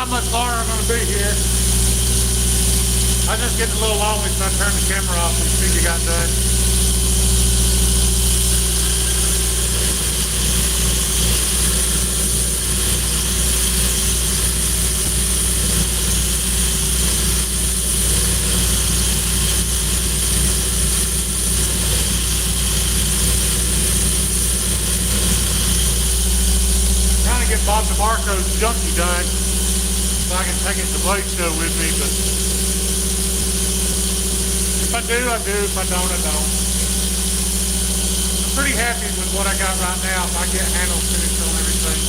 how much longer I'm going to be here. I was just getting a little lonely, so I turned the camera off and see you got done. Trying to get Bob DeMarco's junkie done so I can take it to the blade show with me, but if I do, I do. If I don't, I don't. I'm pretty happy with what I got right now. If I get handles finished on everything.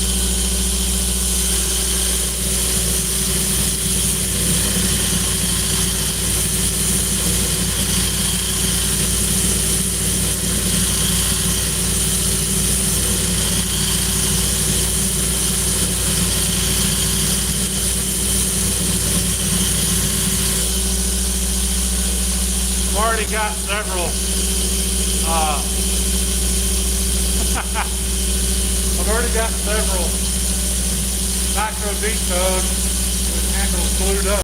I've already got several, nitro D-tugs with handles glued up.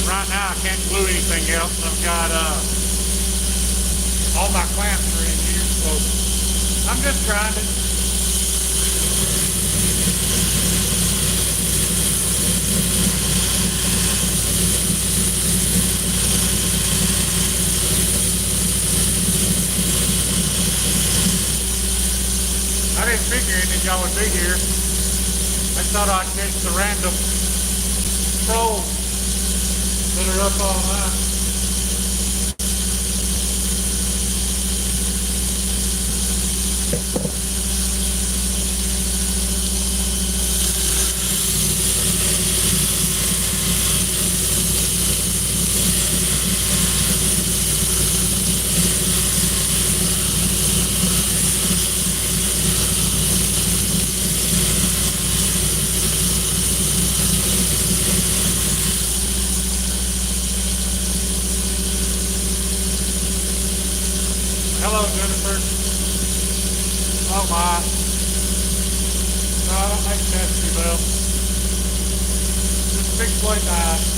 Right now I can't glue anything else. I've got all my clamps are in here, so I'm just grinding. I didn't figure any of y'all would be here. I thought I'd catch the random trolls that are up all night. Hello, Jennifer. Oh my. No, I don't make nasty bell. Just fixed blade knife.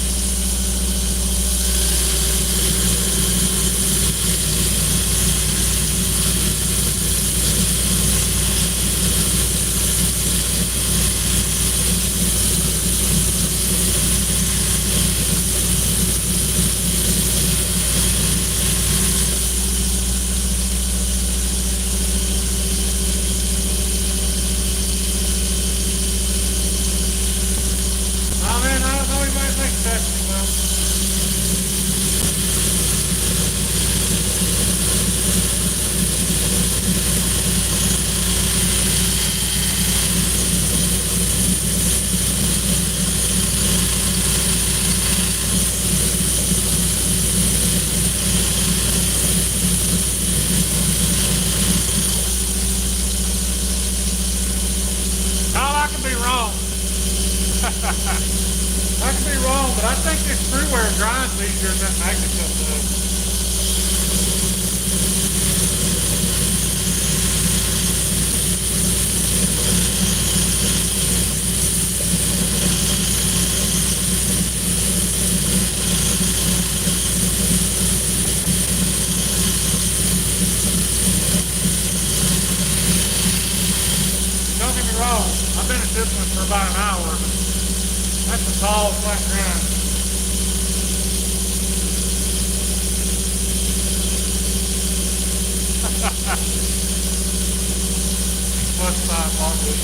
I could be wrong. I could be wrong, but I think this screw wear grinds easier than that magnet does. Don't get me wrong, I've been at this one for about an hour. That's a tall, flat grind. Plus 5 hardwood.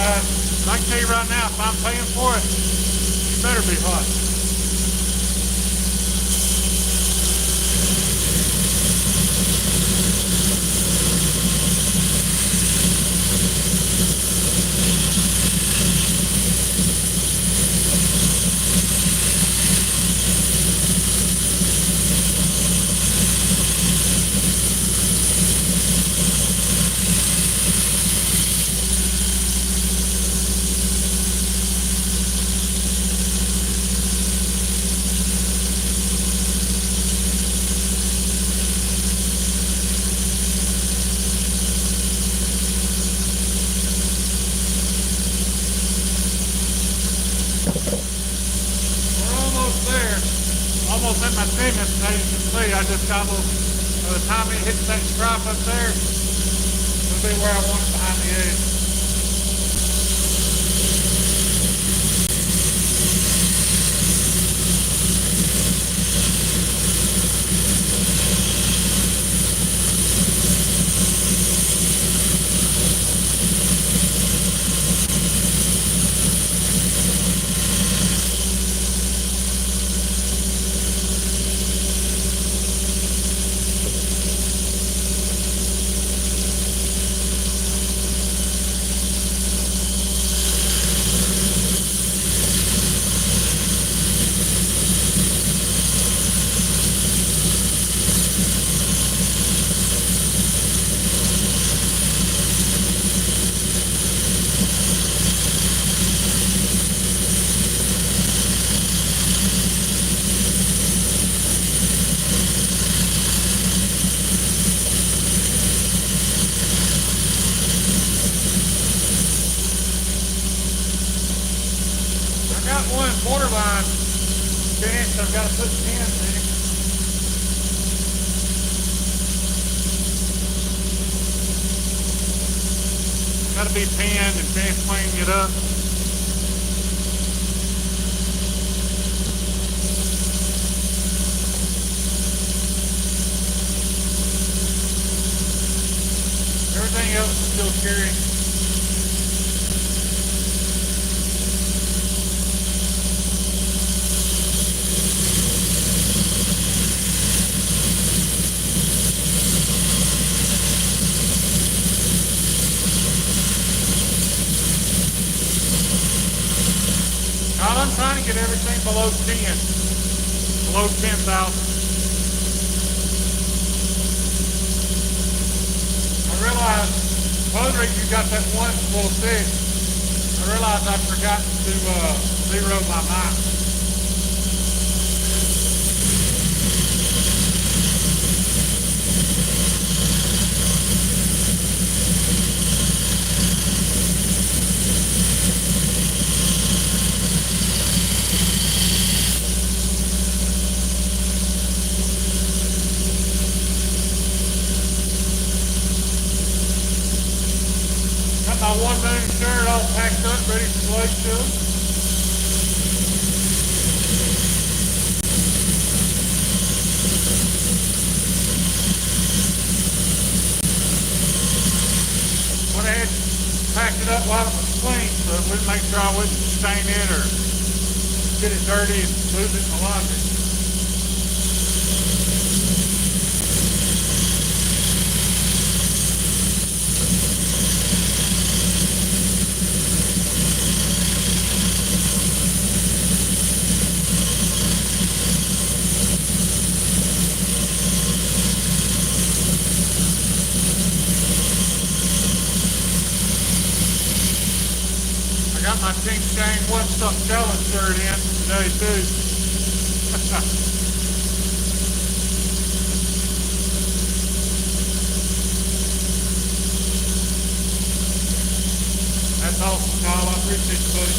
guys, I can tell you right now, if I'm paying for it, you better be hot. Almost at my thickness, as you can see, I just got a little, by the time it hits that stripe up there, it'll be where I want it behind the edge. I got one borderline finished, I've got to put pins in it. Got to be pinned and finish cleaning it up. Everything else is still carrying. I'm trying to get everything below 10, below 10,000. I realized, one reason you got that one little thick, I realized I'd forgotten to zero my knife. My 1 million shirt all packed up, ready for blade show. Went ahead and packed it up while it was clean, so it wouldn't make sure I wouldn't stain it or get it dirty and lose it in the laundry. I got my Ching Chang One Stuck Challenge shirt in today too. That's awesome, Kyle. I appreciate you, buddy.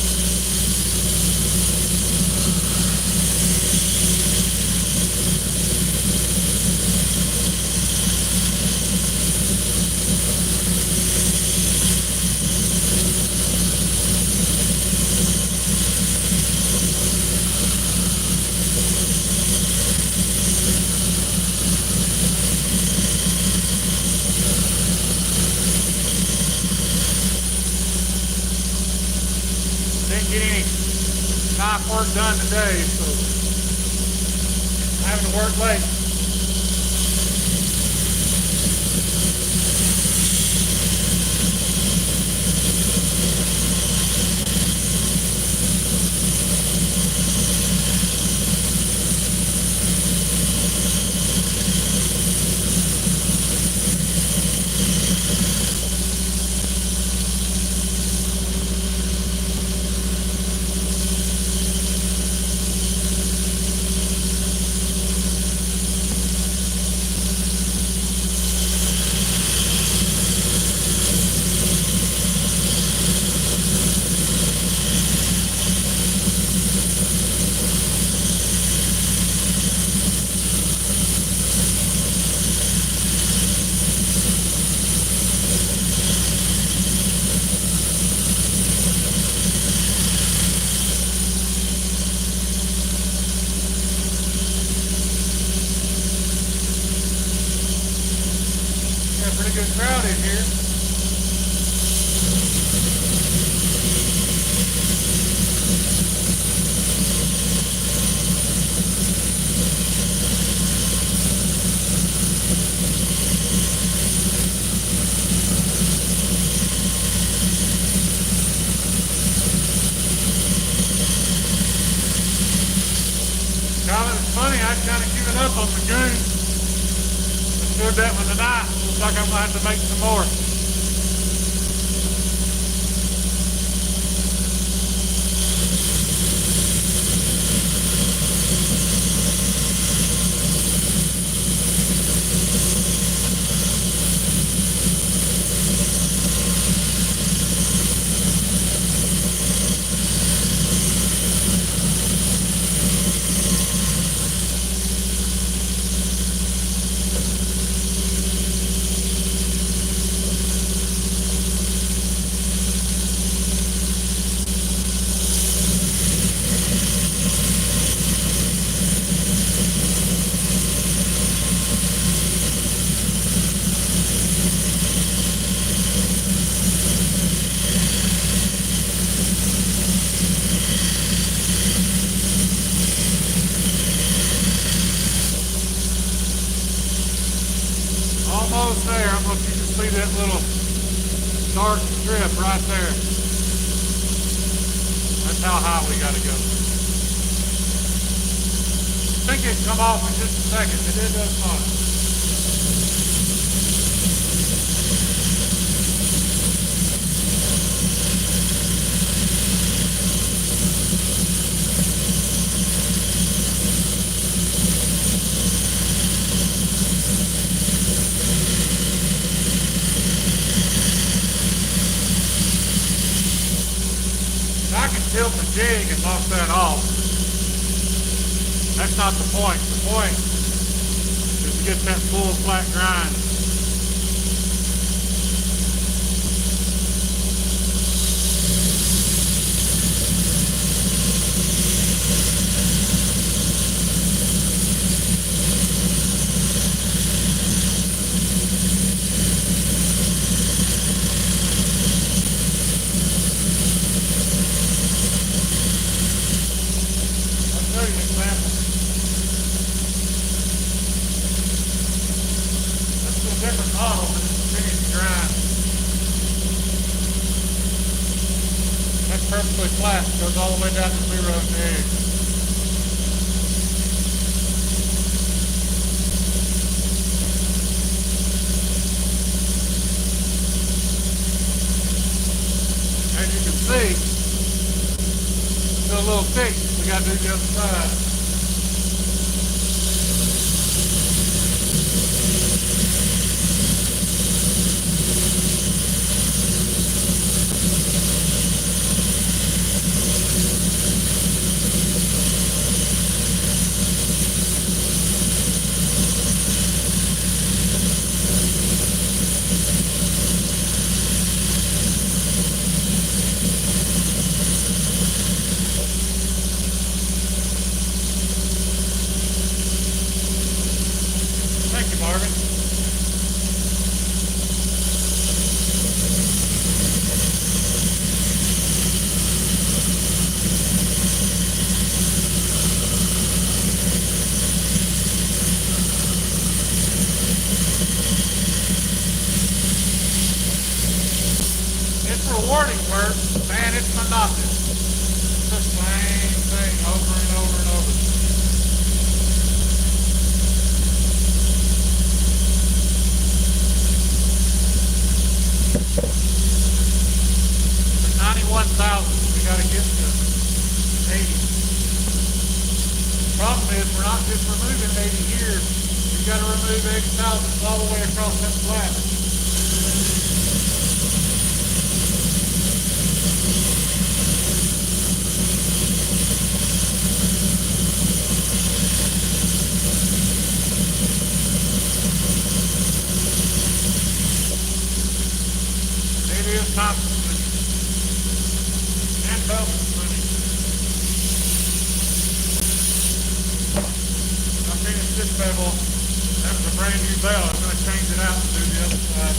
get any knife work done today, so I'm having to work late. Pretty good crowd in here. It's funny, I'd kind of given up on the goon. I stood that with the knife. Looks like I'm going to have to make some more. Almost there. I'm going to you can see that little dark strip right there. That's how high we got to go. I think it'll come off in just a second. It does not. I can tilt the jig and knock that off. That's not the point. The point is to get that full flat grind. Different model, but it's finished grind. That's perfectly flat, goes all the way down to 0 at the edge. As you can see, it's still a little thick. We got to do the other side. not just removing 80 here. You got to remove 80 thousandths all the way across that flat. It is constant spinning and bevel spinning. I finished this bevel. That was a brand new bevel. I'm going to change it out and do the other side.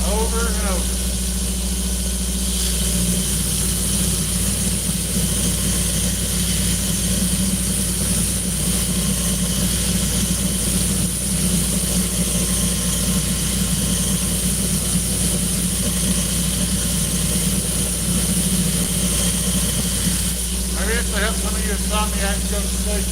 Over and over. Maybe this will help some of you insomniacs go to sleep.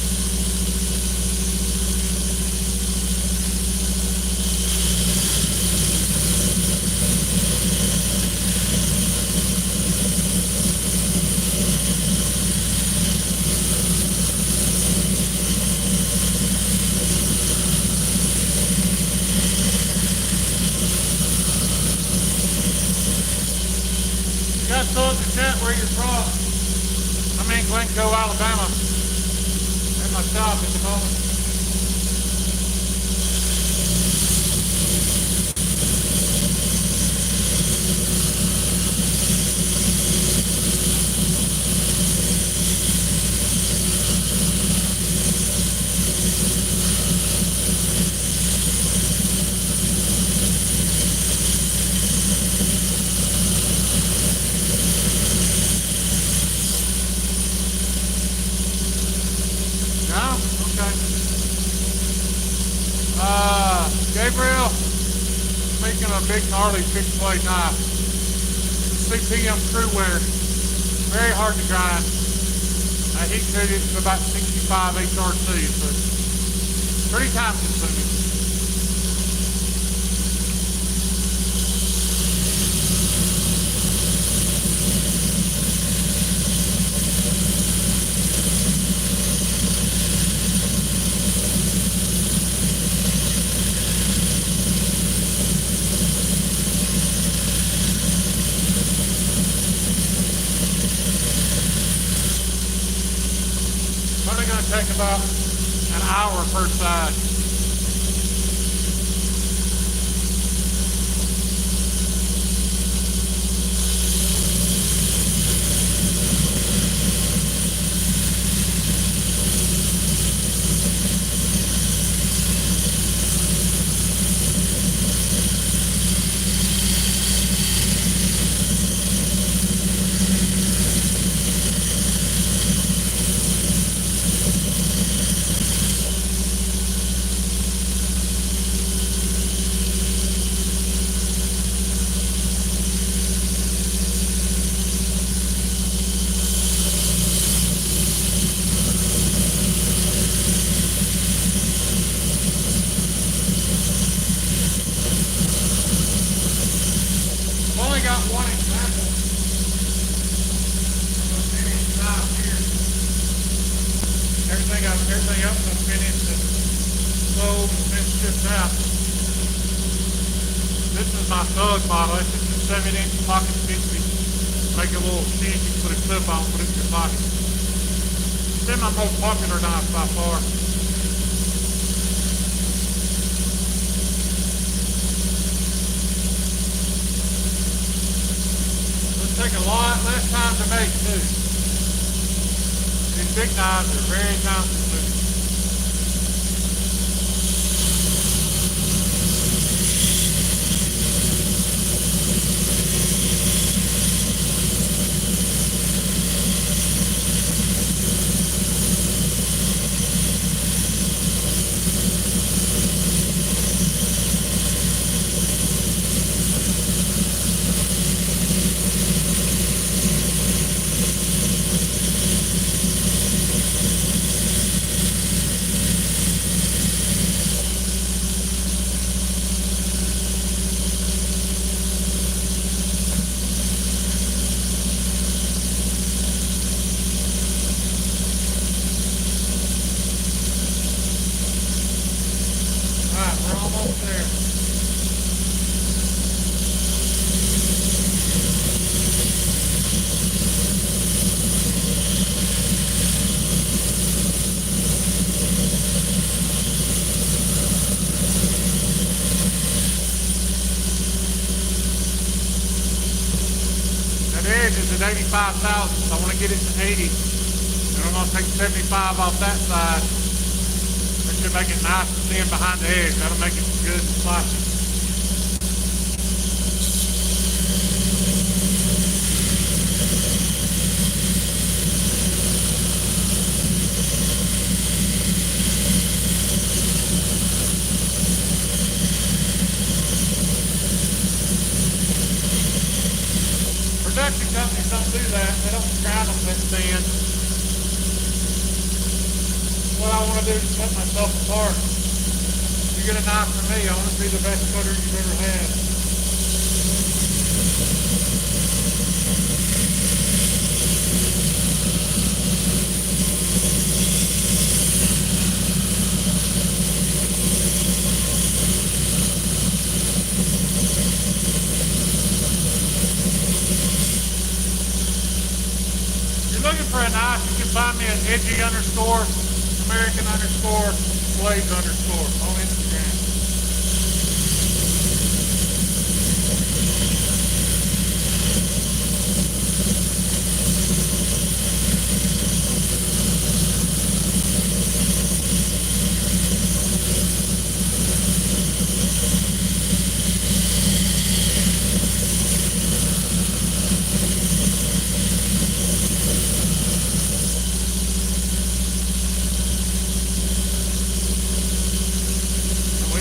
You guys throw in the chat where you're from. I'm in Glencoe, Alabama. At my shop at the moment. Gabriel, making a big gnarly fixed blade knife. CPM true wear, very hard to grind. I heat treated to about 65 HRC, so pretty time consuming. Probably going to take about an hour per side. Got one example of a finished knife here. Everything else is finished and sold and been shipped out. This is my thug model. This is a 7-inch pocket 50. Make a little sheath you can put a clip on, put it in your pocket. It's been my most popular knife by far. It'll take a lot less time to make too. These big knives are very time consuming. We're almost there. That edge is at 85 thousandths. I want to get it to 80. And I'm going to take 75 off that side. Should make it nice and thin behind the edge. That'll make it good and spicy. Production companies don't do that. They don't grind them that thin. What I want to do is cut myself apart. If you get a knife from me, I want to be the best cutter you've ever had. If you're looking for a knife, you can find me at EDGY_American_Blades_ on Instagram.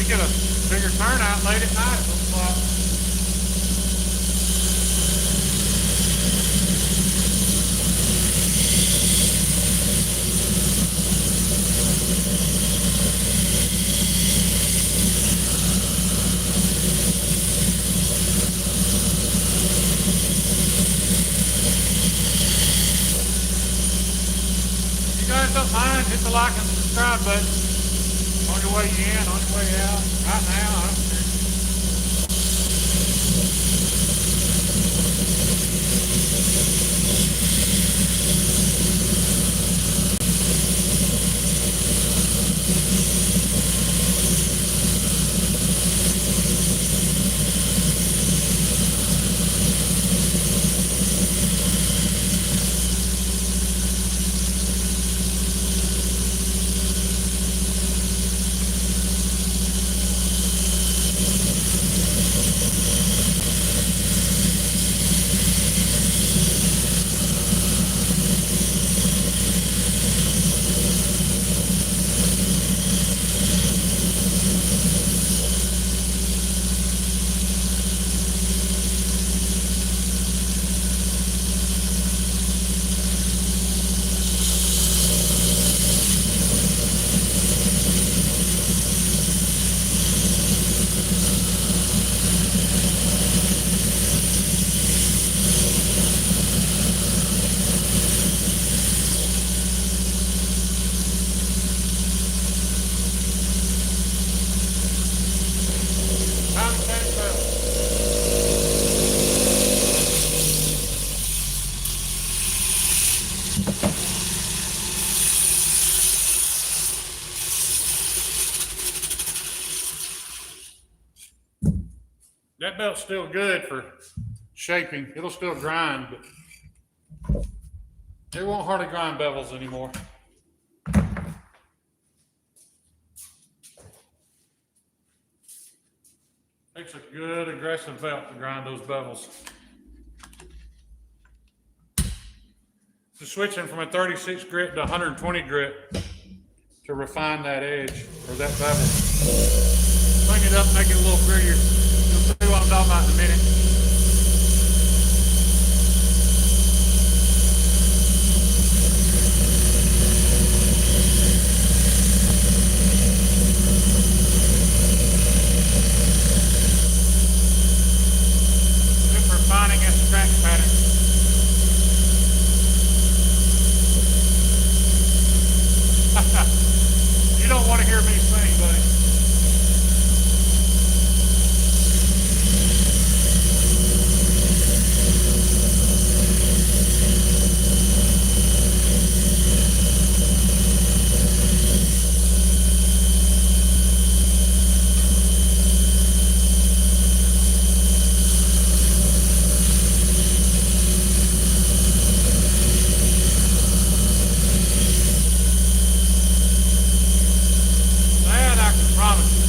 Get a bigger turnout late at night, it looks like. If you guys don't mind, hit the like and subscribe button. On your way in, on your way out, right now, I don't care. that belt's still good for shaping. It'll still grind, but it won't hardly grind bevels anymore. Takes a good aggressive belt to grind those bevels. So switching from a 36 grit to 120 grit to refine that edge or that bevel. Clean it up, make it a little prettier. You'll see what I'm talking about in a minute. Just refining that scratch pattern. You don't want to hear me sing, buddy. That I can promise you.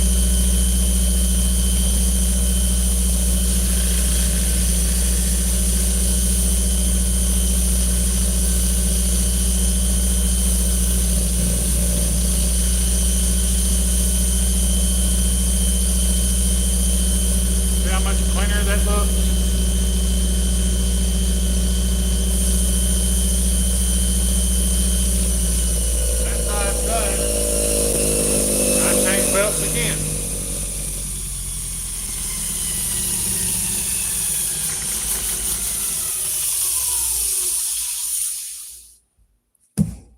See how much cleaner that looks? That's how it's done. I change belts again.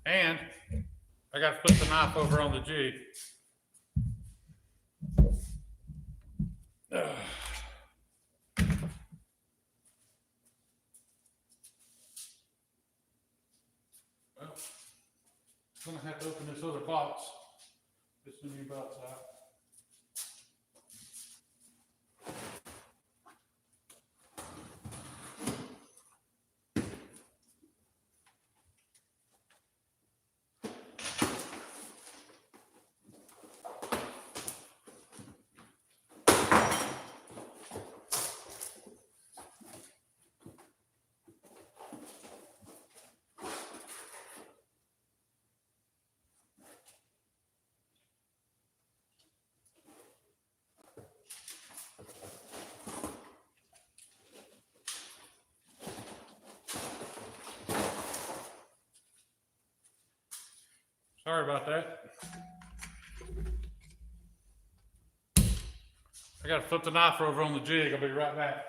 And I got to flip the knife over on the jig. Well, I'm gonna have to open this other box. This new belt's out. Sorry about that. I gotta flip the knife over on the jig. I'll be right back.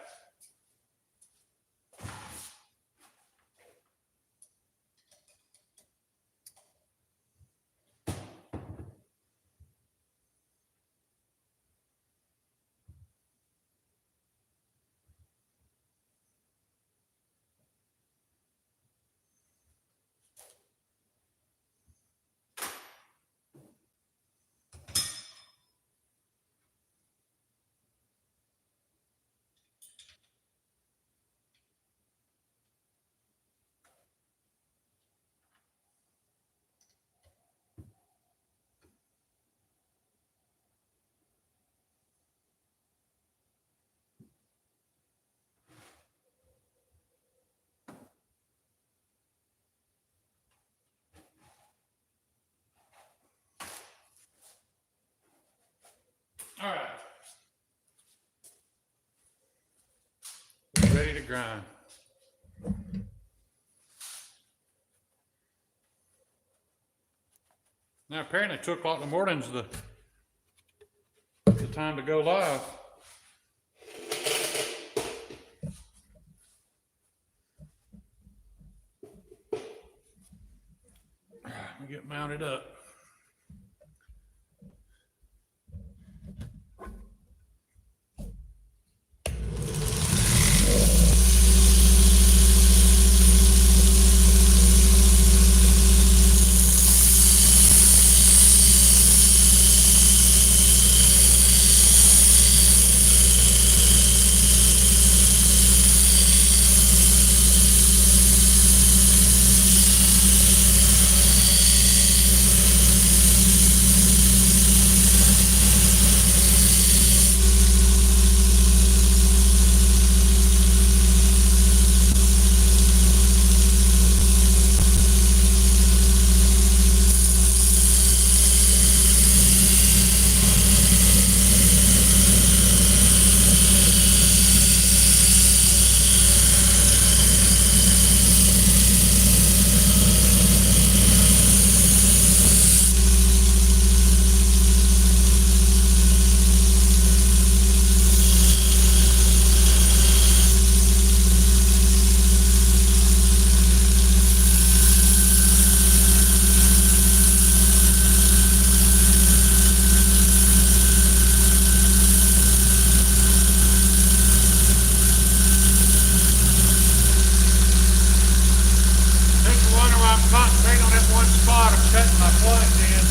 All right. Ready to grind. Now apparently 2 o'clock in the morning's the time to go live. Let me get mounted up. lot of cutting my plugs in.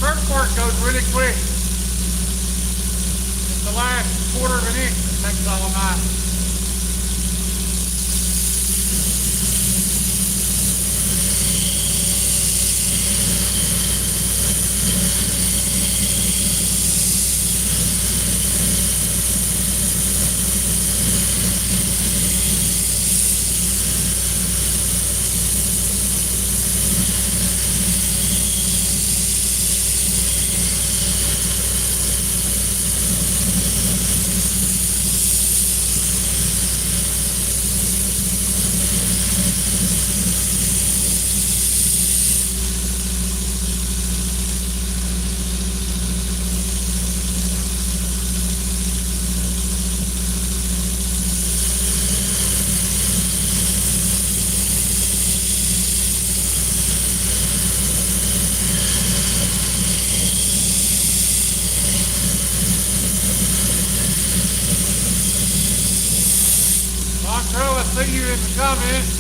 First part goes really quick. It's the last quarter of an inch that takes all night. Montrell, I see you in the comments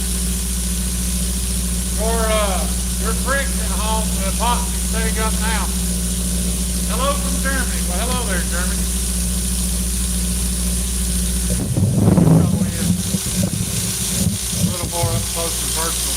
for your friction home with epoxy setting up now. Hello from Germany. Well, hello there, Germany. Go in a little more up close and personal.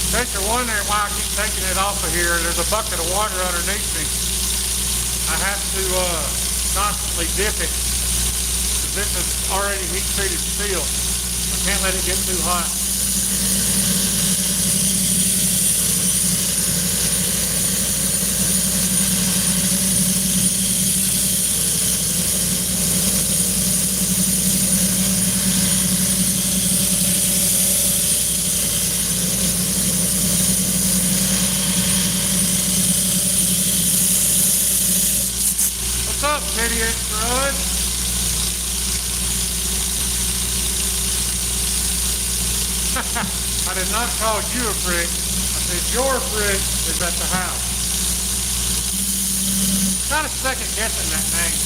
In case you're wondering why I keep taking it off of here, there's a bucket of water underneath me. I have to constantly dip it because this is already heat treated steel. I can't let it get too hot. What's up, idiot crud? I did not call you a prick. I said your prick is at the house. Kind of second guessing that name.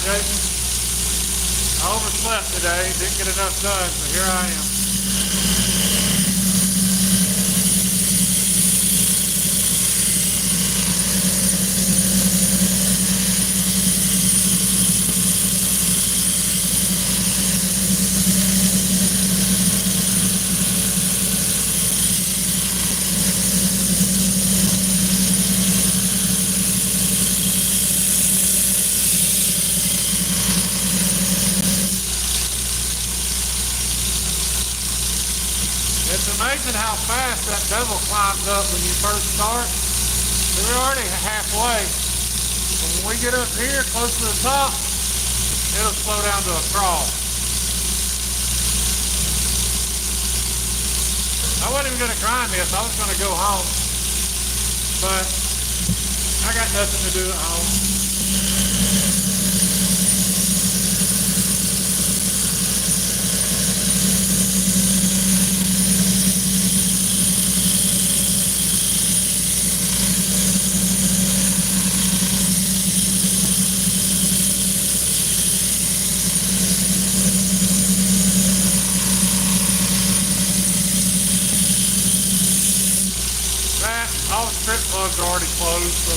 Jason. I overslept today, didn't get enough done, so here I am. It's amazing how fast that bevel climbs up when you first start. We're already halfway. But when we get up here close to the top, it'll slow down to a crawl. I wasn't even going to grind this. I was going to go home. But I got nothing to do at home. already closed, so.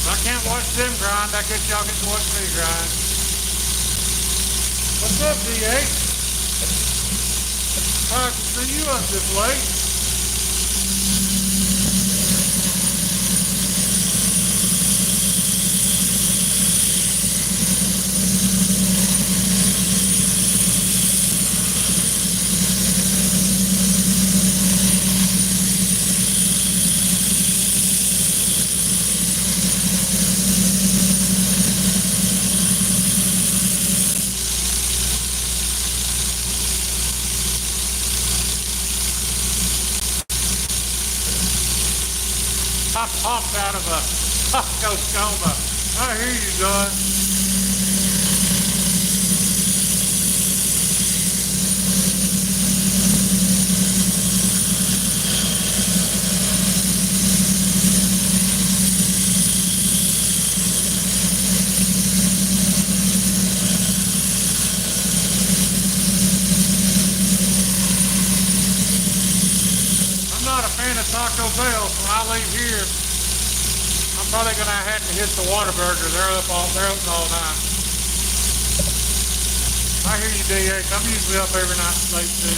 I can't watch them grind. I guess y'all get to watch me grind. What's up, DA? Hard to see you up this late. I popped out of a Costco coma. I hear you, John. I'm not a fan of Taco Bell, so when I leave here, I'm probably gonna have to hit the Whataburger. They're open all night. I hear you, DH. I'm usually up every night late too.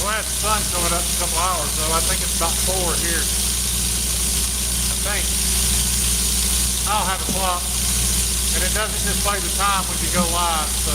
We'll have the sun coming up in a couple hours, though. I think it's about 4 here. I think. I'll have a clock, and it doesn't display the time when you go live, so.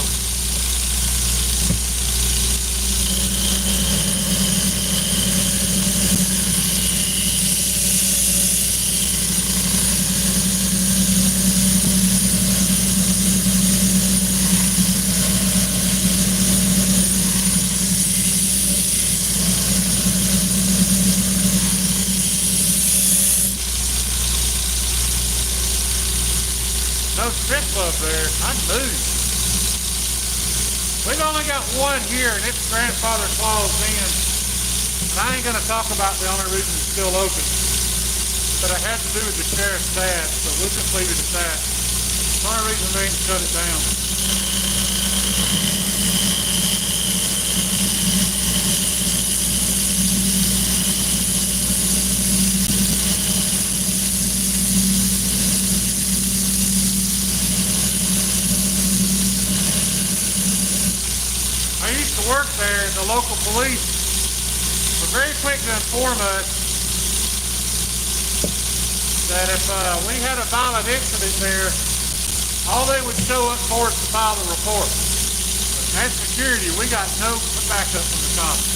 No strip club there. I moved. We've only got one here, and it's grandfather clause in. And I ain't going to talk about the only reason it's still open. But it had to do with the sheriff's dad, so we'll just leave it at that. The only reason they ain't shut it down. I used to work there, and the local police were very quick to inform us that if we had a violent incident there, all they would show up for is to file a report. But as security, we got no backup from the cops.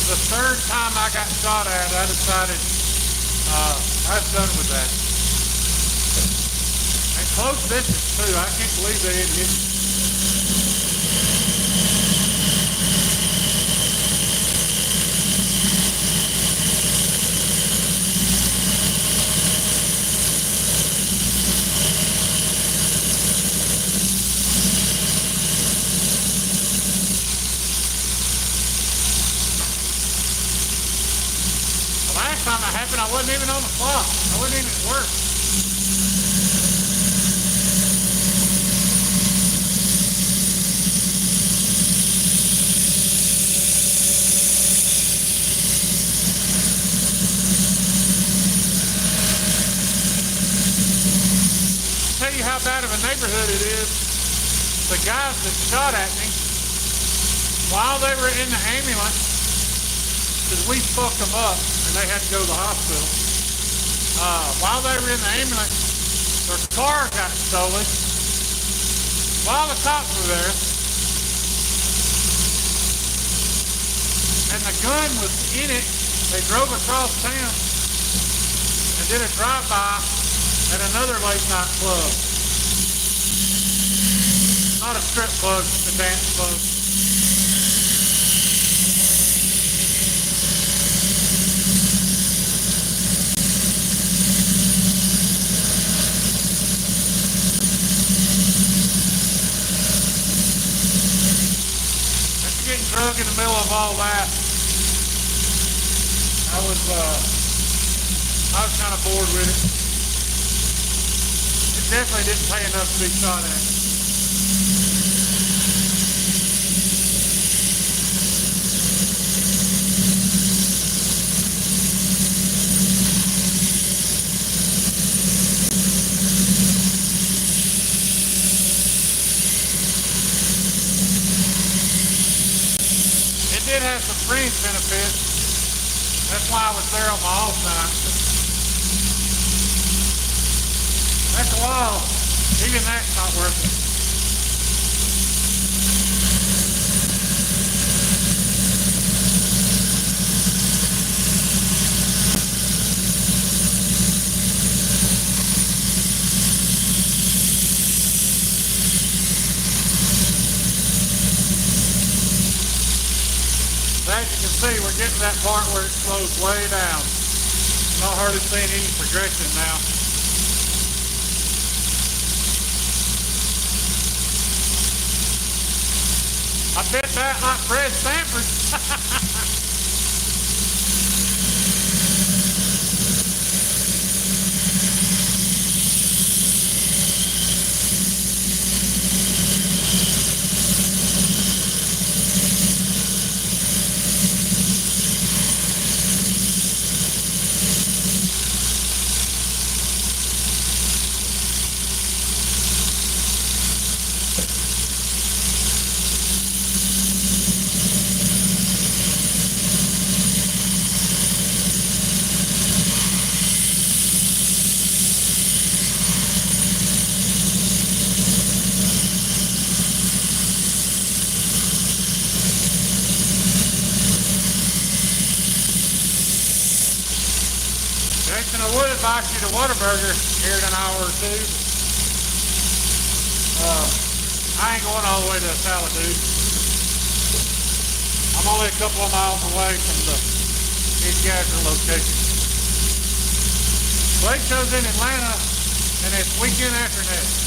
The third time I got shot at, I decided I was done with that. And close distance too. I can't believe they didn't hit me. Last time it happened, I wasn't even on the clock. I wasn't even at work. I'll tell you how bad of a neighborhood it is. The guys that shot at me, while they were in the ambulance, because we fucked them up, and they had to go to the hospital. While they were in the ambulance, their car got stolen. While the cops were there, and the gun was in it, they drove across town and did a drive-by at another late-night club. Not a strip club, just a dance club. After getting drunk in the middle of all that, I was kind of bored with it. It definitely didn't pay enough to be shot at. It did have some fringe benefits. That's why I was there on my off time. After a while, even that's not worth it. As you can see, we're getting to that part where it slows way down. I'm not hardly seeing any progression now. I bet that like Fred Sanford. Jason, I would advise you to Whataburger here in an hour or two. I ain't going all the way to Salad Dude. I'm only a couple of miles away from the EDGY location. Blade show's in Atlanta, and it's weekend after next.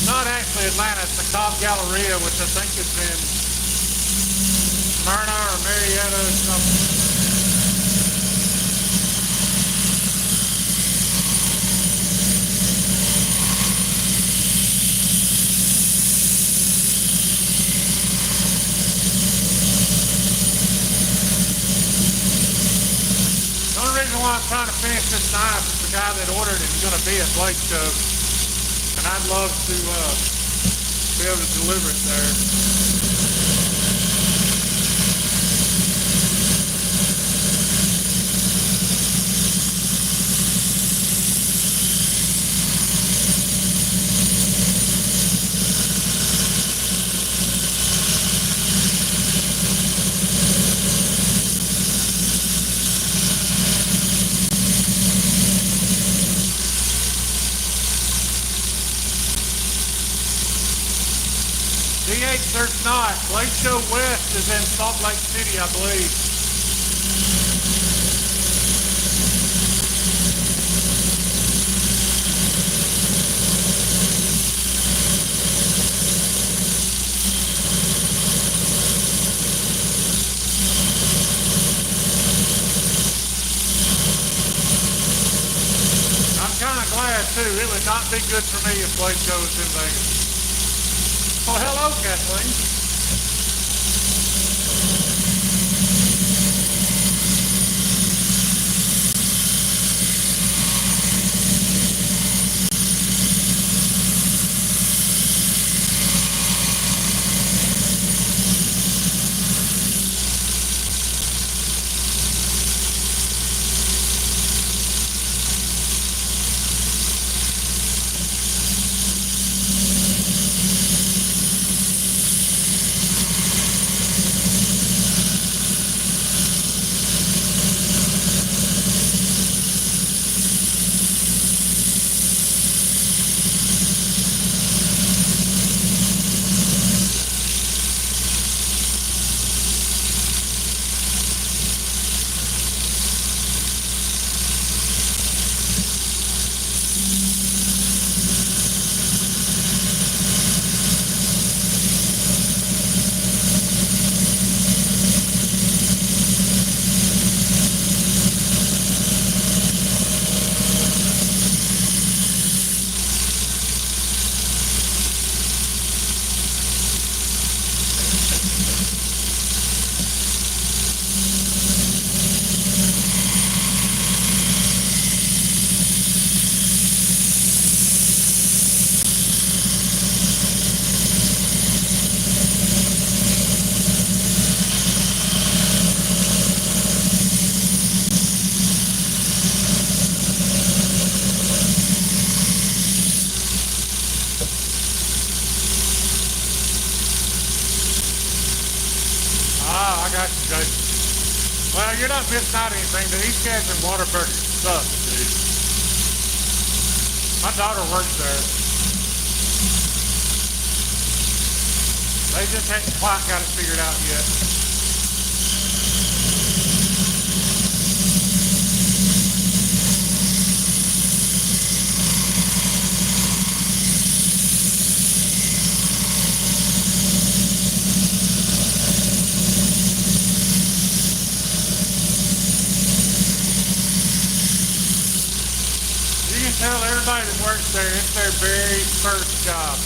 Not actually Atlanta, it's the Cobb Galleria, which I think is in Smyrna or Marietta or something. The only reason why I'm trying to finish this knife is the guy that ordered it is going to be at Blade Show. And I'd love to be able to deliver it there. DH, there's not. Blade Show West is in Salt Lake City, I believe. I'm kind of glad, too. It would not be good for me if Blade Show was in Vegas. Oh, hello, Kathleen. you're not missing out anything. The EDGY and Whataburger sucks, dude. My daughter works there. They just haven't quite got it figured out yet. You can tell everybody that works there, it's their very first job.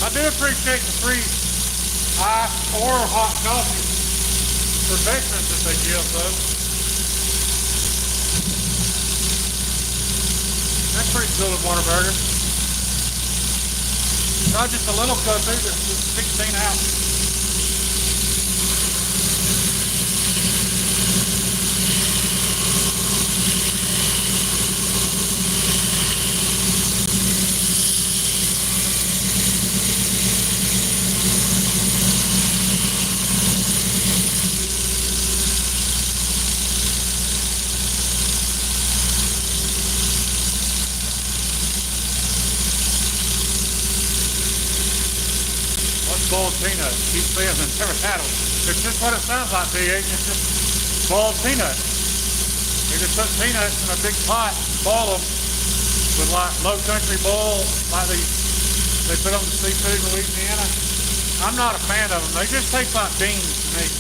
I do appreciate the free ice or hot coffee for veterans that they give, though. That's pretty cool at Whataburger. Not just a little cup either, it's 16 ounces. Boiled peanuts. Keep saying I've never had them. It's just what it sounds like, D8. It's just boiled peanuts. You just put peanuts in a big pot, boil them with like low country boil, like they put on the seafood in Louisiana. I'm not a fan of them. They just taste like beans to me.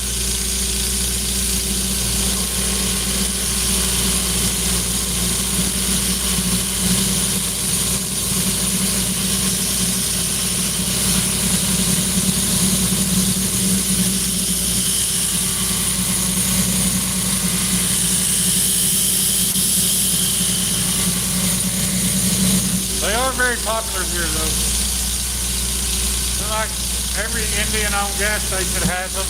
They are very popular here, though. They're like every Indian-owned gas station has them,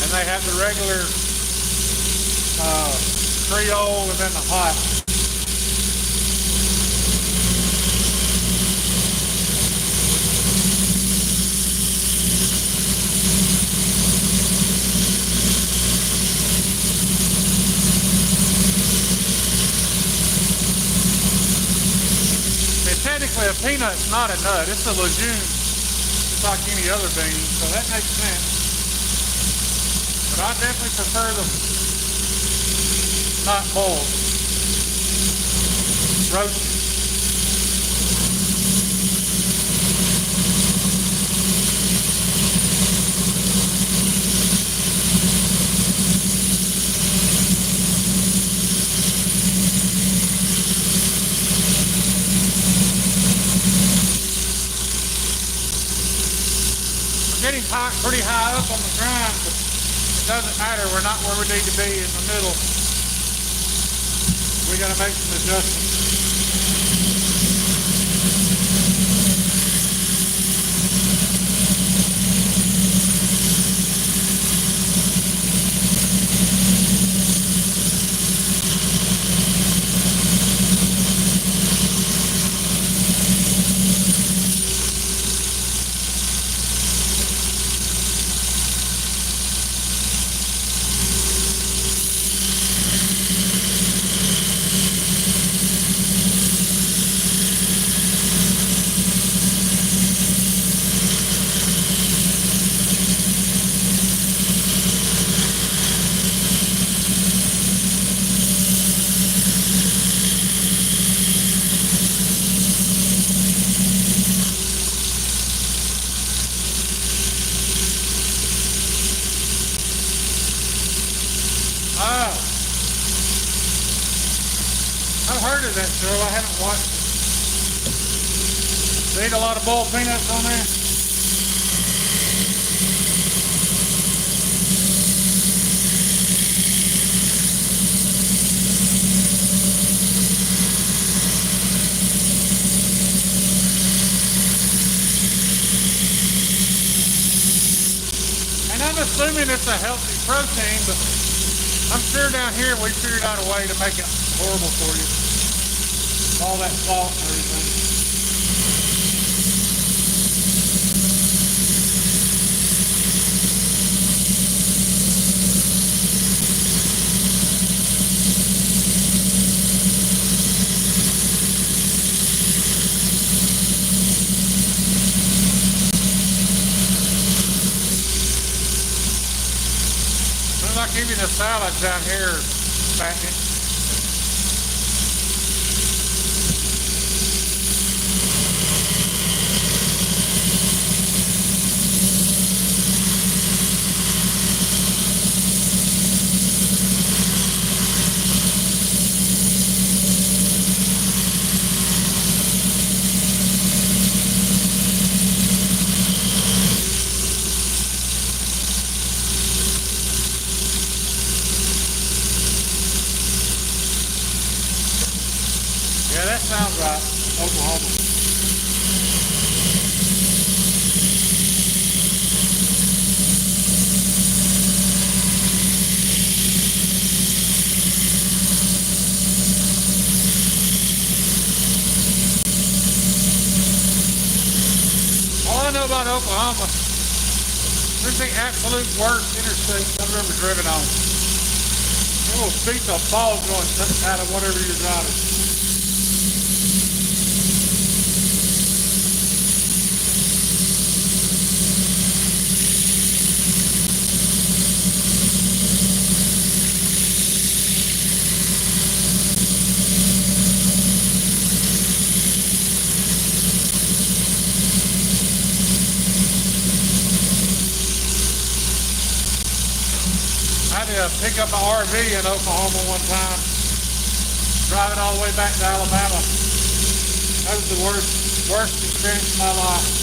and they have the regular Creole and then the hot. Technically, a peanut's not a nut. It's a legume, just like any other bean, so that makes sense. But I definitely prefer them not boiled, roasted. Getting pretty high up on the grind, but it doesn't matter. We're not where we need to be in the middle. We got to make some adjustments. that show. I haven't watched it. They eat a lot of boiled peanuts on there. And I'm assuming it's a healthy protein, but I'm sure down here we figured out a way to make it horrible for you. All that salt and everything. Looks like even the salads down here are fattening. Yeah, that sounds right. Oklahoma. All I know about Oklahoma, there's the absolute worst interstate I've ever driven on. It will beat the balls going out of whatever you're driving. I had to pick up an RV in Oklahoma one time, drive it all the way back to Alabama. That was the worst experience of my life.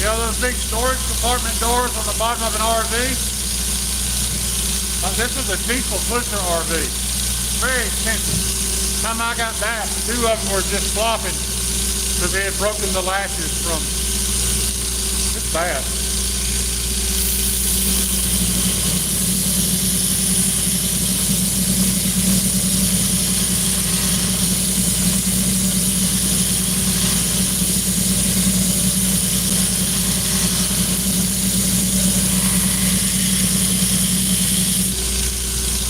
You know those big storage compartment doors on the bottom of an RV? This was a diesel pusher RV. Very expensive. By the time I got back, two of them were just flopping because they had broken the latches from. It's bad.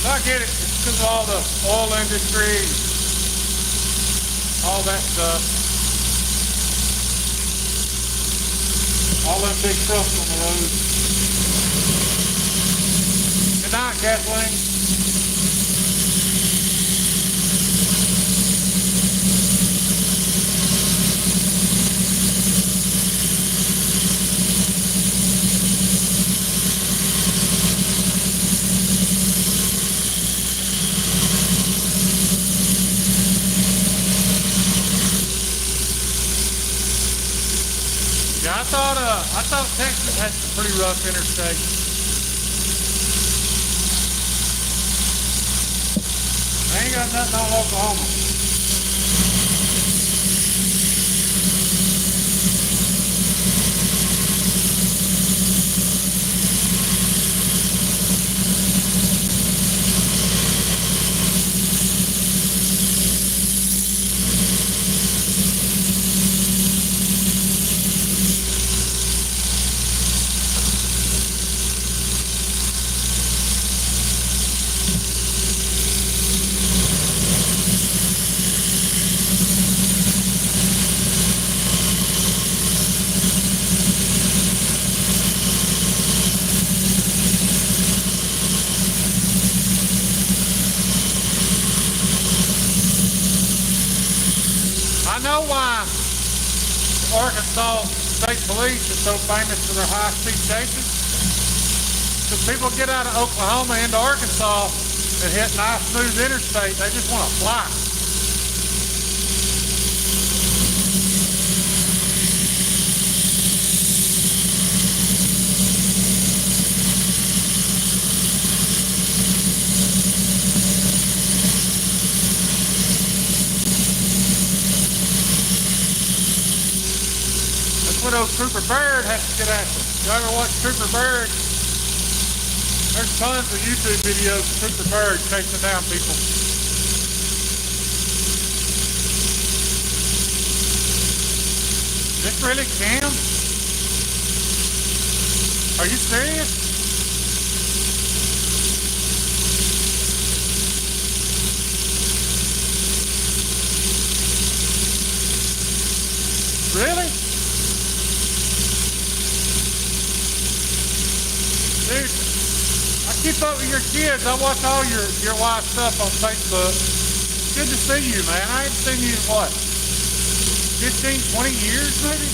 I get it. It's because of all the oil industry, all that stuff. All them big trucks on the road. Good night, Kathleen. Yeah, I thought Texas had some pretty rough interstate. I ain't got nothing on Oklahoma. know why Arkansas State Police is so famous for their high-speed chases. Because people get out of Oklahoma into Arkansas and hit nice, smooth interstate, they just want to fly. What old Trooper Bird has to get after. You ever watch Trooper Bird? There's tons of YouTube videos of Trooper Bird chasing down people. Is this really Cam? Are you serious? Really? Dude, I keep up with your kids. I watch all your wife's stuff on Facebook. Good to see you, man. I haven't seen you in what? 15, 20 years maybe?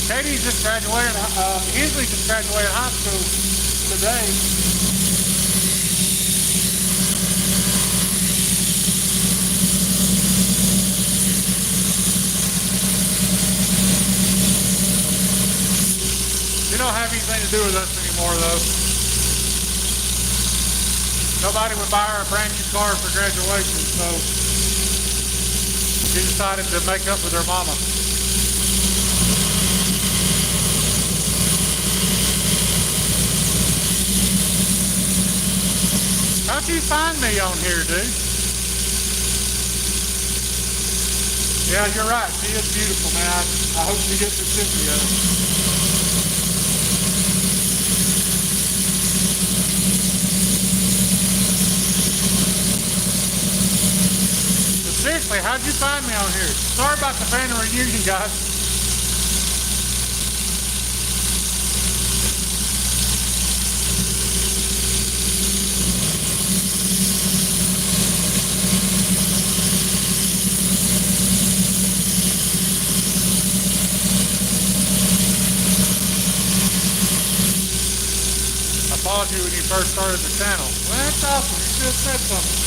Katie just graduated, Hensley just graduated high school today. You don't have anything to do with us anymore, though. Nobody would buy her a brand new car for graduation, so she decided to make up with her mama. How'd you find me on here, dude? Yeah, you're right. She is beautiful, man. I hope she gets a Cynthia. Seriously, how'd you find me on here? Sorry about the family reunion, guys. I followed you when you first started the channel. Well, that's awesome. You should have said something.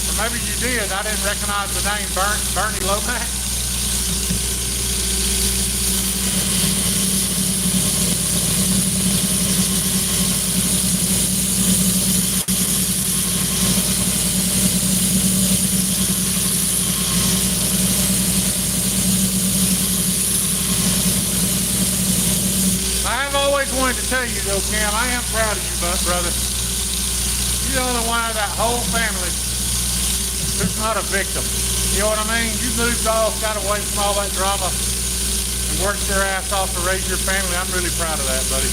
Or maybe you did. I didn't recognize the name Bernie Lomax. I've always wanted to tell you though, Cam, I am proud of you, brother. You're the only one of that whole family who's not a victim. You know what I mean? You moved off, got away from all that drama, and worked your ass off to raise your family. I'm really proud of that, buddy.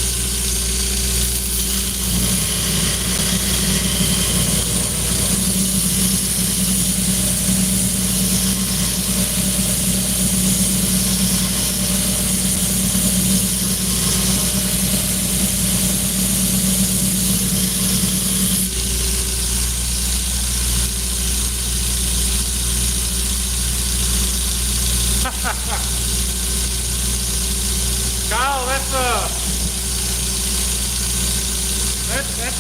Kyle, that's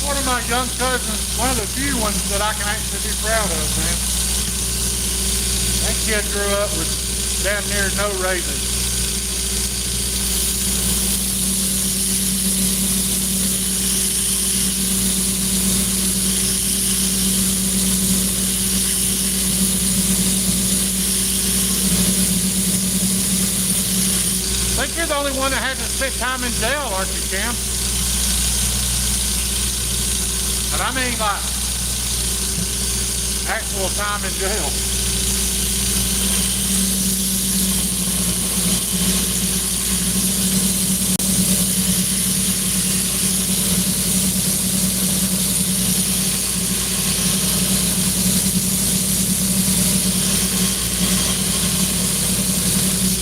one of my young cousins, one of the few ones that I can actually be proud of, man. That kid grew up with damn near no raisins. I think you're the only one that hasn't spent time in jail, aren't you, Cam? But I mean, like, actual time in jail.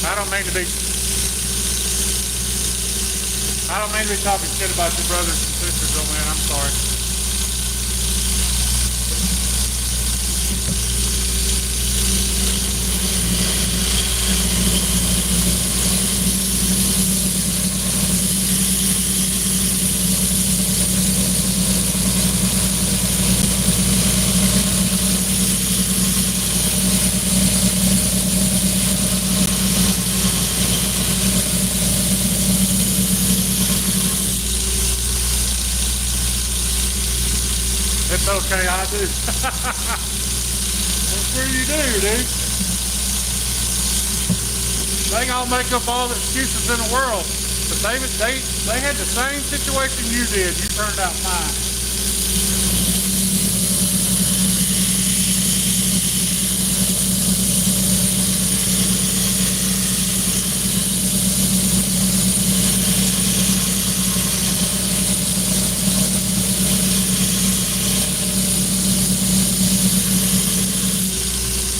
I don't mean to be talking shit about your brothers and sisters, though, man. I'm sorry. Okay, I do. I'm sure you do, dude. They all make up all the excuses in the world. But they had the same situation you did. You turned out fine.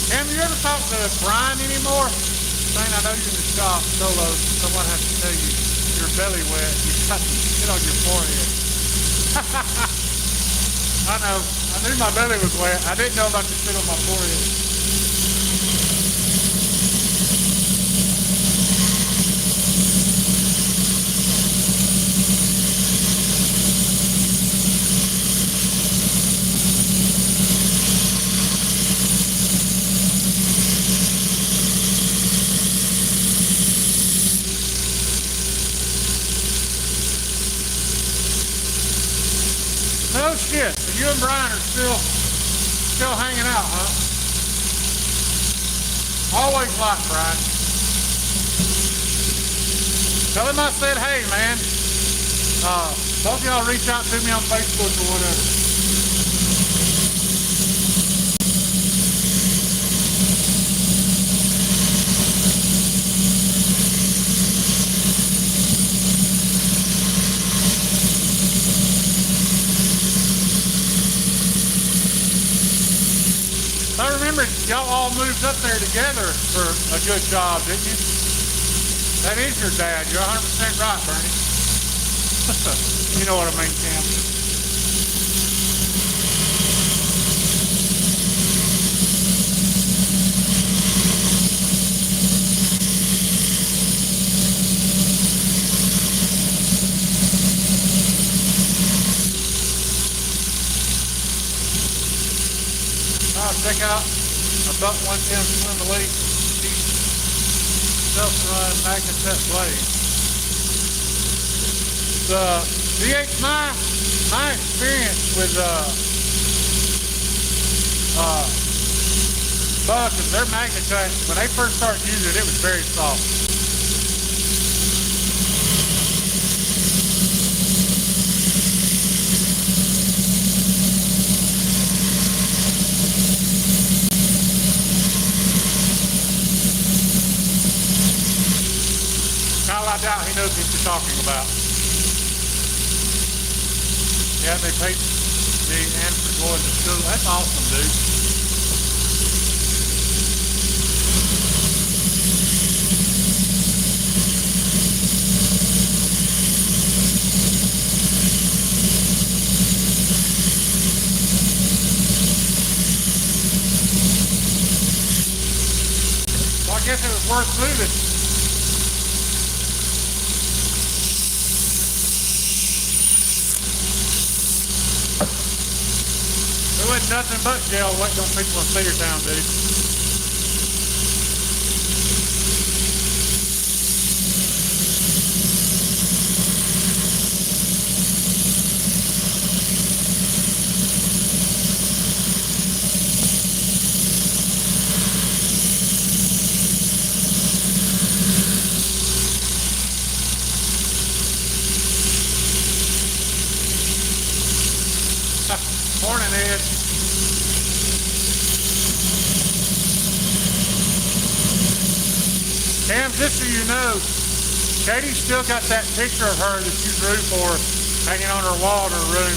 Cam, you ever talk to Brian anymore? Saying, I know you're in the shop solo. Someone has to tell you your belly wet. You got shit on your forehead. I know. I knew my belly was wet. I didn't know about the shit on my forehead. No shit. So you and Brian are still hanging out, huh? Always like Brian. Tell him I said, hey man. Both y'all reach out to me on Facebook or whatever. I remember y'all all moved up there together for a good job, didn't you? That is your dad. You're 100% right, Bernie. You know what I mean, Cam. Check out a buck 110 Slim Elite self-run magnet blade. My experience with buck and their magnet, when they first started using it, it was very soft. I doubt he knows what you're talking about. Yeah, they paid me and for going to school. That's awesome, dude. Well, I guess it was worth moving. There wasn't nothing but gel waiting on people in Cedartown, dude. Morning, Ed. Cam, just so you know, Katie's still got that picture of her that you drew for her hanging on her wall in her room.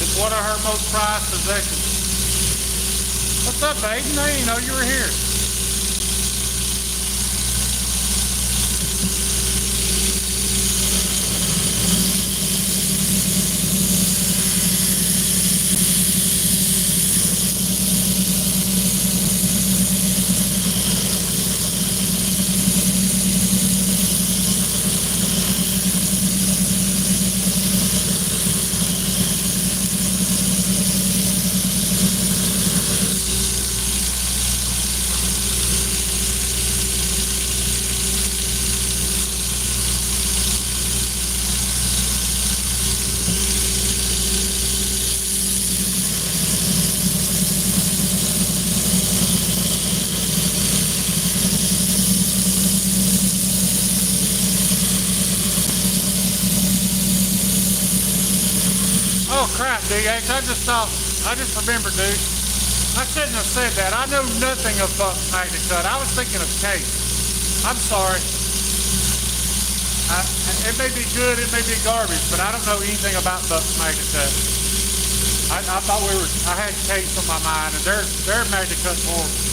It's one of her most prized possessions. What's up, Aiden? I didn't know you were here. out, DX. I just remembered, dude. I shouldn't have said that. I know nothing of Buck's MagnaCut. I was thinking of Case. I'm sorry. It may be good, it may be garbage, but I don't know anything about Buck's MagnaCut. I thought I had Case on my mind, and their MagnaCut's horrible.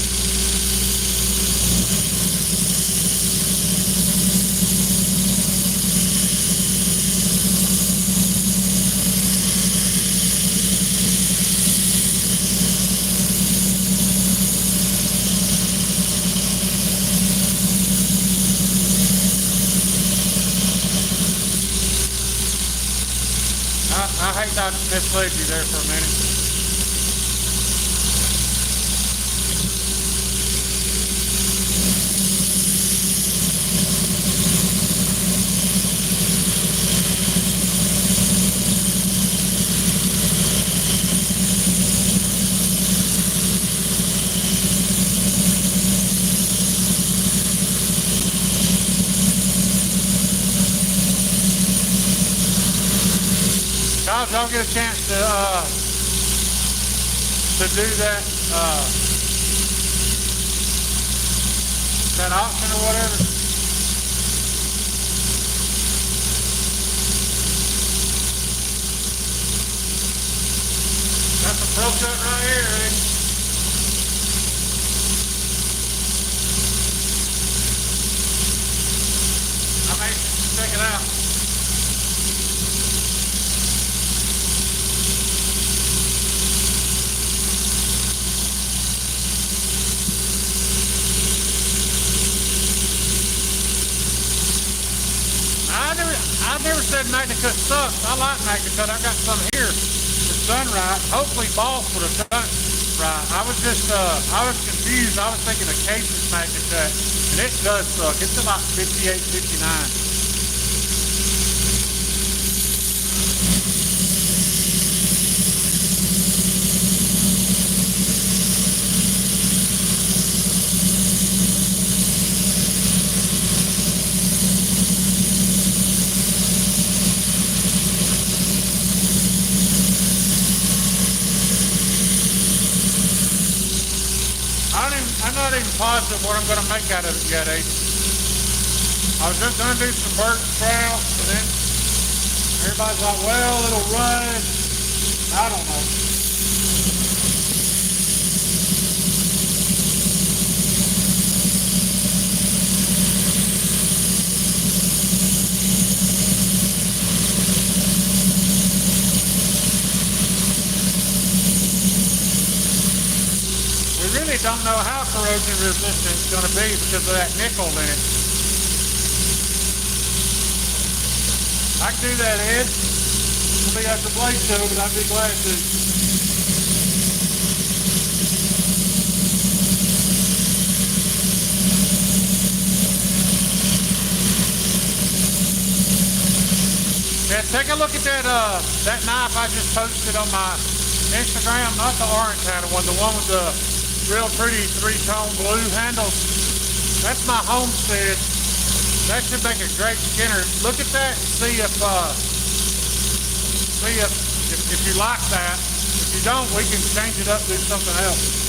I hate I misled you there for a minute. Guys, y'all get a chance to do that that option or whatever. That's a pro cut right here, eh? I may check it out. I never said MagnaCut sucks. I like MagnaCut. I got some here that's done right. Hopefully Boss would have done it right. I was confused. I was thinking of Case's MagnaCut, and it does suck. It's about 58, 59. I'm not even positive what I'm going to make out of it yet, Aiden. I was just going to do some bird trail, and then everybody's like, well, it'll run. I don't know. Don't know how corrosion resistant it's going to be because of that nickel in it. I can do that, Ed. I'll be at the blade show, but I'd be glad to. Yeah, take a look at that knife I just posted on my Instagram. Not the orange handle one, the one with the real pretty three-tone blue handles. That's my Homestead. That should make a great skinner. Look at that and see if you like that. If you don't, we can change it up, do something else.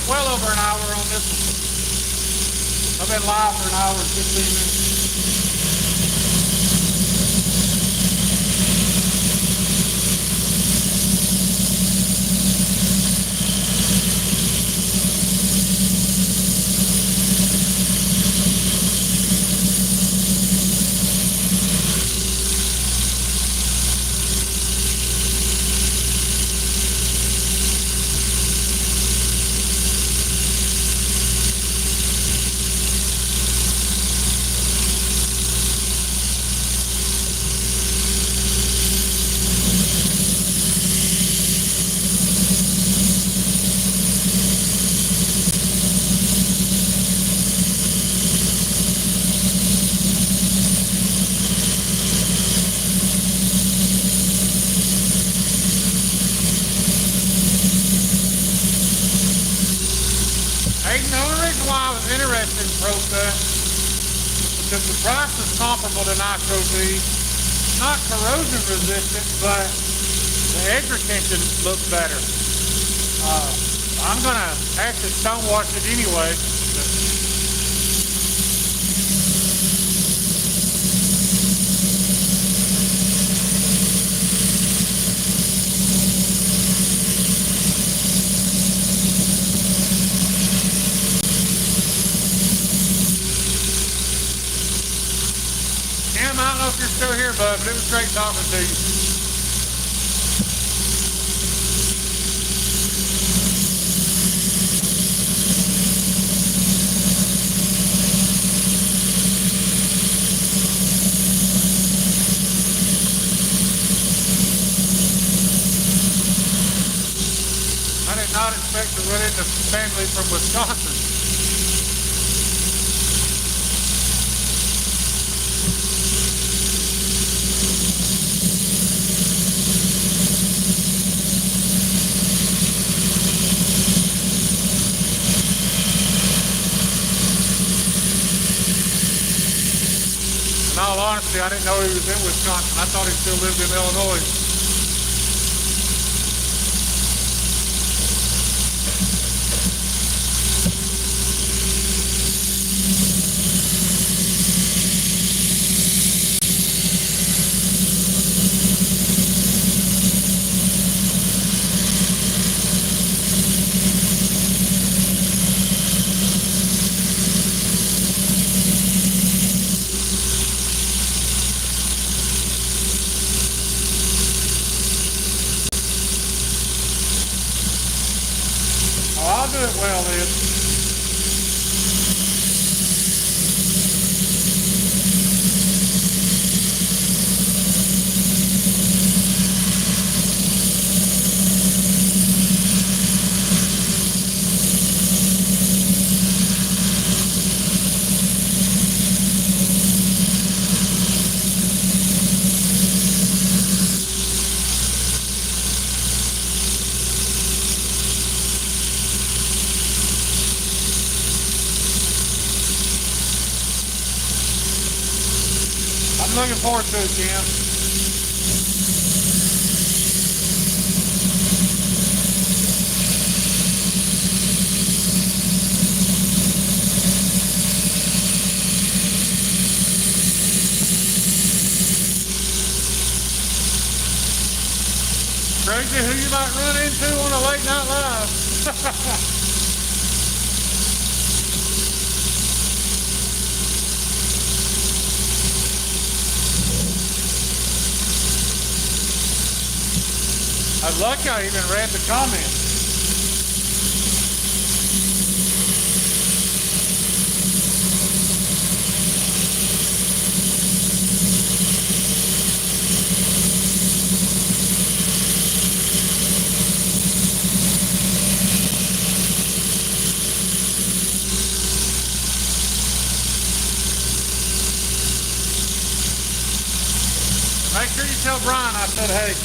Well over an hour on this one. I've been live for an hour and 15 minutes. because the price is comparable to Nitro V. Not corrosion resistant, but the edge retention looks better. I'm gonna actually stone wash it anyway. Cam, I don't know if you're still here, bud, but it was great talking to you. I did not expect to run into family from Wisconsin. In all honesty, I didn't know he was in Wisconsin. I thought he still lived in Illinois. I'll do it well then. I'm looking forward to it, Jim. Crazy who you might run into on a late night live. I was lucky I even read the comments. Make sure you tell Brian I said hey.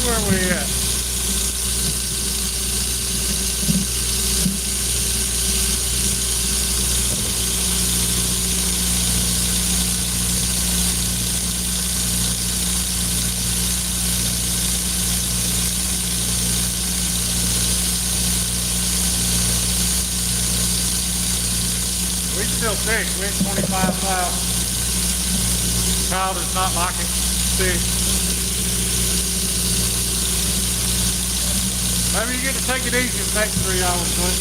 Where we at? We still thick. We at 25 miles. Kyle does not like it thick. Maybe you get to take it easy the next 3 hours, but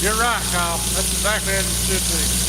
You're right, Kyle. That's exactly as it should be.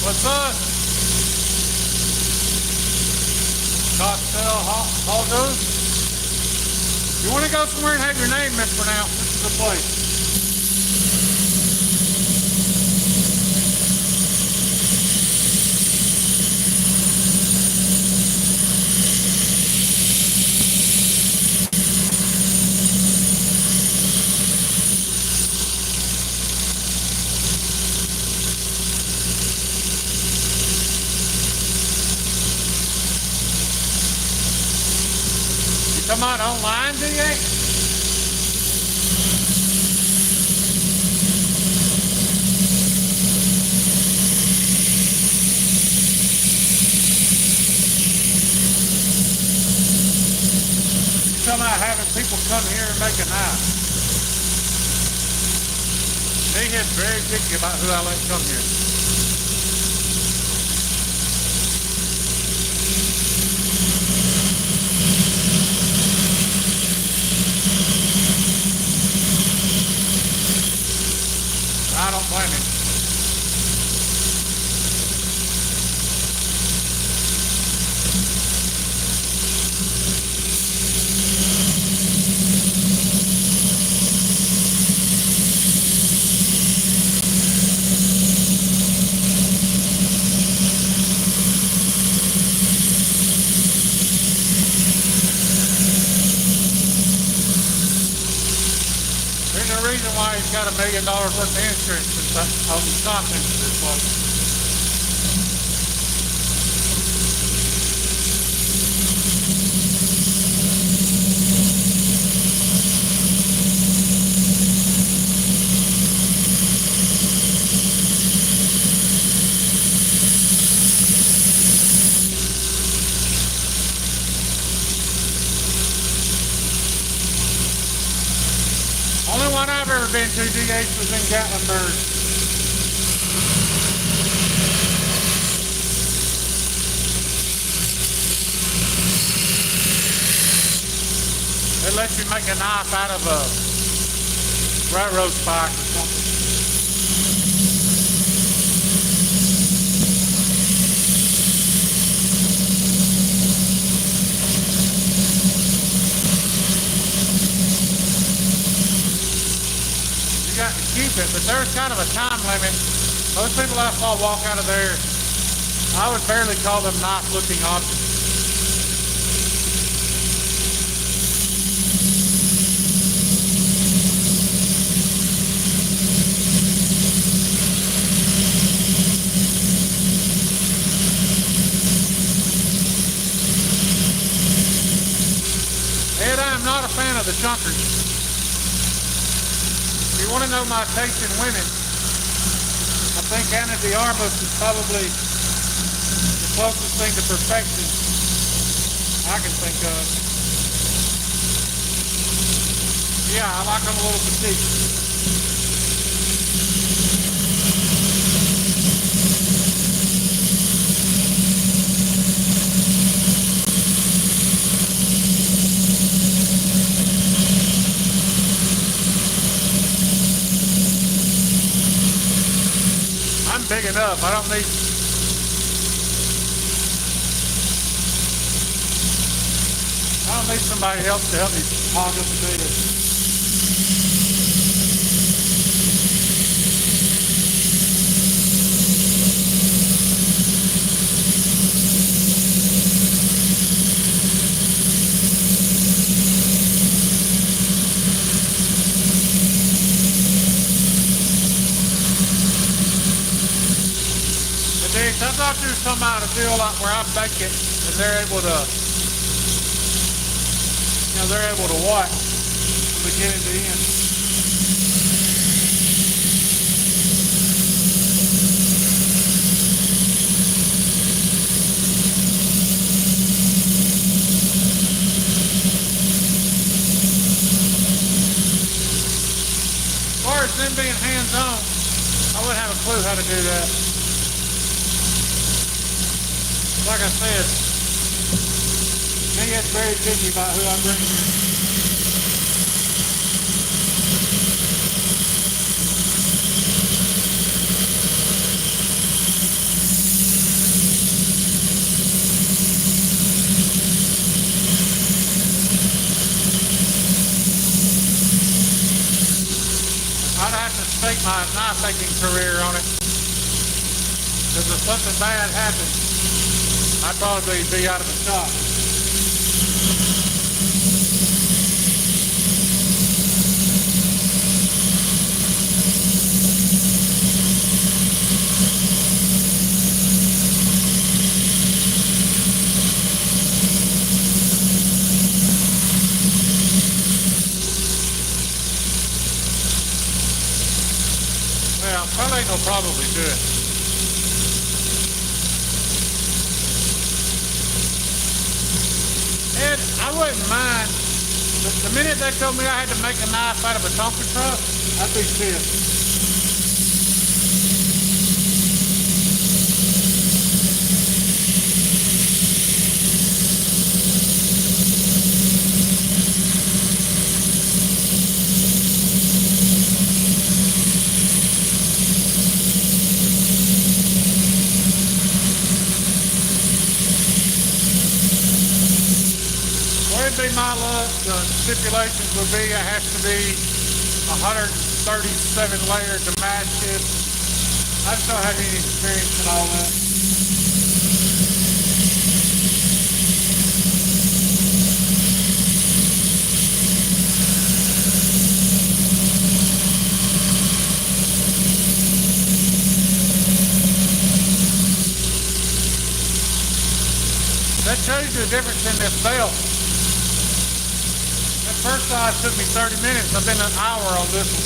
What's up? Cocktail hot dogs? You want to go somewhere and have your name mispronounced? This is the place. Come on, online, do you? You're talking about having people come here and make a knife. They get very picky about who I let come here. I don't blame him. There's a reason why he's got $1 million worth of insurance on the contents of this place. Only one I've ever been to, DH, was in Gatlinburg. They let you make a knife out of a railroad spike or something. You got to keep it, but there's kind of a time limit. Most people I saw walk out of there, I would barely call them knife-looking objects. Ed, I am not a fan of the chunkers. If you want to know my taste in women, I think Anna de Armas is probably the closest thing to perfection I can think of. Yeah, I like them a little petite. I'm big enough. I don't need. I don't need somebody else to help me hog up the potatoes. I'll do some out of deal like where I bake it and they're able to, they're able to watch from beginning to end. As far as them being hands-on, I wouldn't have a clue how to do that. Like I said, he gets very picky about who I bring here. I'd have to stake my knife making career on it, because if something bad happens, I'd probably be out of the shop. Well, probably ain't no probably do it. And I wouldn't mind, the minute they told me I had to make a knife out of a Tonka truck, I'd be pissed. Be my luck, the stipulations would be it has to be 137 layers to match it. I just don't have any experience in all that. That shows you the difference in this belt. First side took me 30 minutes. I've been an hour on this one.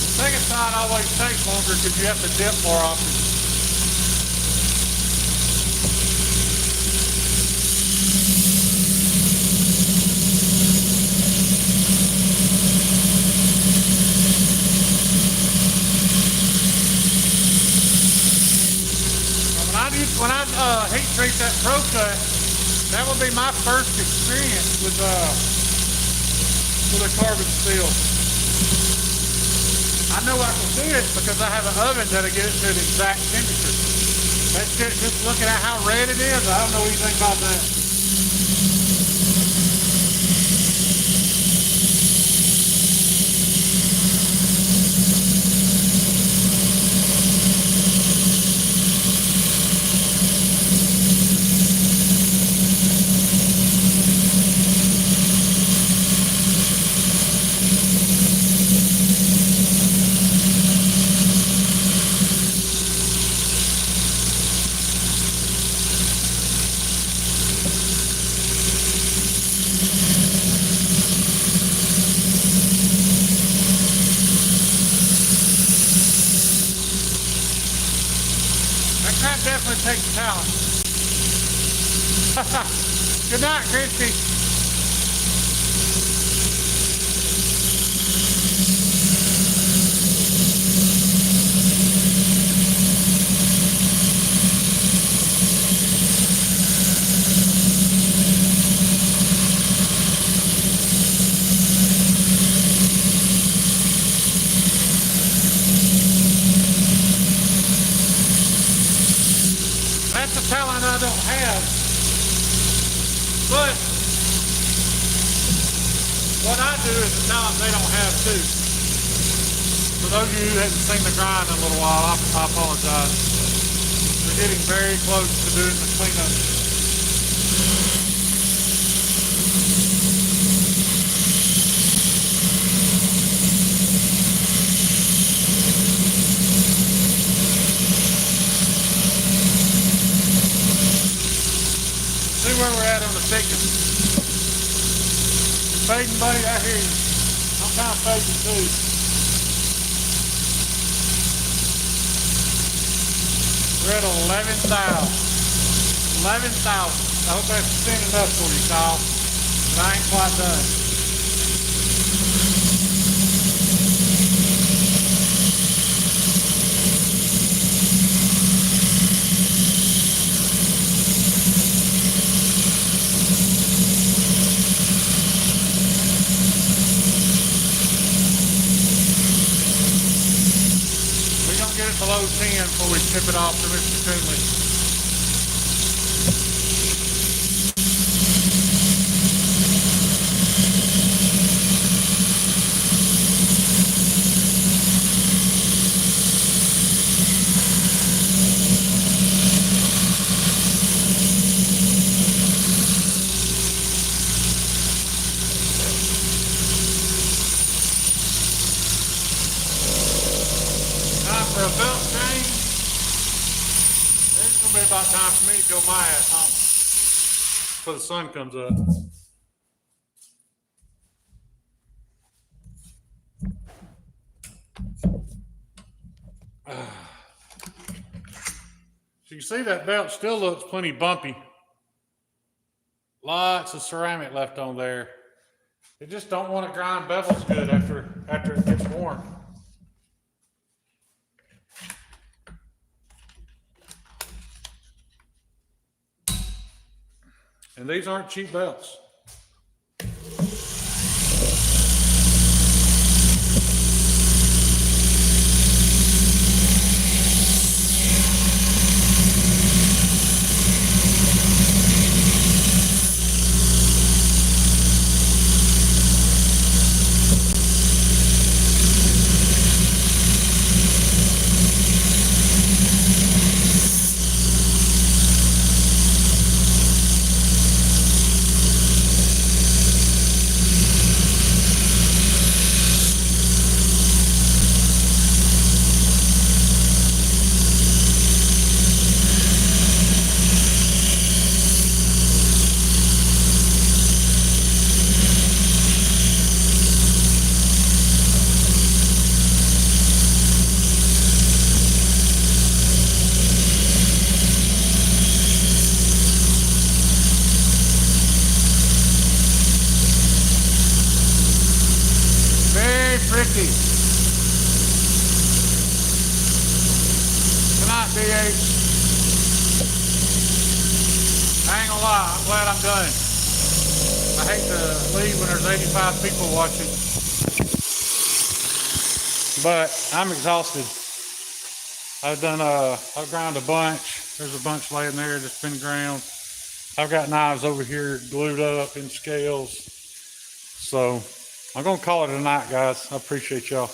The second side always takes longer because you have to dip more often. When I heat treat that Pro Cut, that will be my first experience with a carbon steel. I know I can do it because I have an oven that'll get it to the exact temperature. That shit, just looking at how red it is, I don't know anything about that. Definitely takes talent. Good night, Christy. That's a talent I don't have. But what I do is a talent they don't have too. For those of you who haven't seen the grind in a little while, I apologize. We're getting very close to doing the cleanup. See where we're at on the thickness. You're fading, buddy, I hear you. I'm kind of fading too. We're at 11,000. 11,000. I hope that's thin enough for you, Kyle. But I ain't quite done. Get it below 10 before we tip it off to Mr. Coonley. For a belt change, it's going to be about time for me to go my ass home before the sun comes up. So you see that belt still looks plenty bumpy. Lots of ceramic left on there. It just don't want to grind bevels good after it gets warm. And these aren't cheap belts. Tricky. Good night, DH. I ain't gonna lie, I'm glad I'm done. I hate to leave when there's 85 people watching, but I'm exhausted. I've ground a bunch. There's a bunch laying there that's been ground. I've got knives over here glued up in scales. So I'm going to call it a night, guys. I appreciate y'all.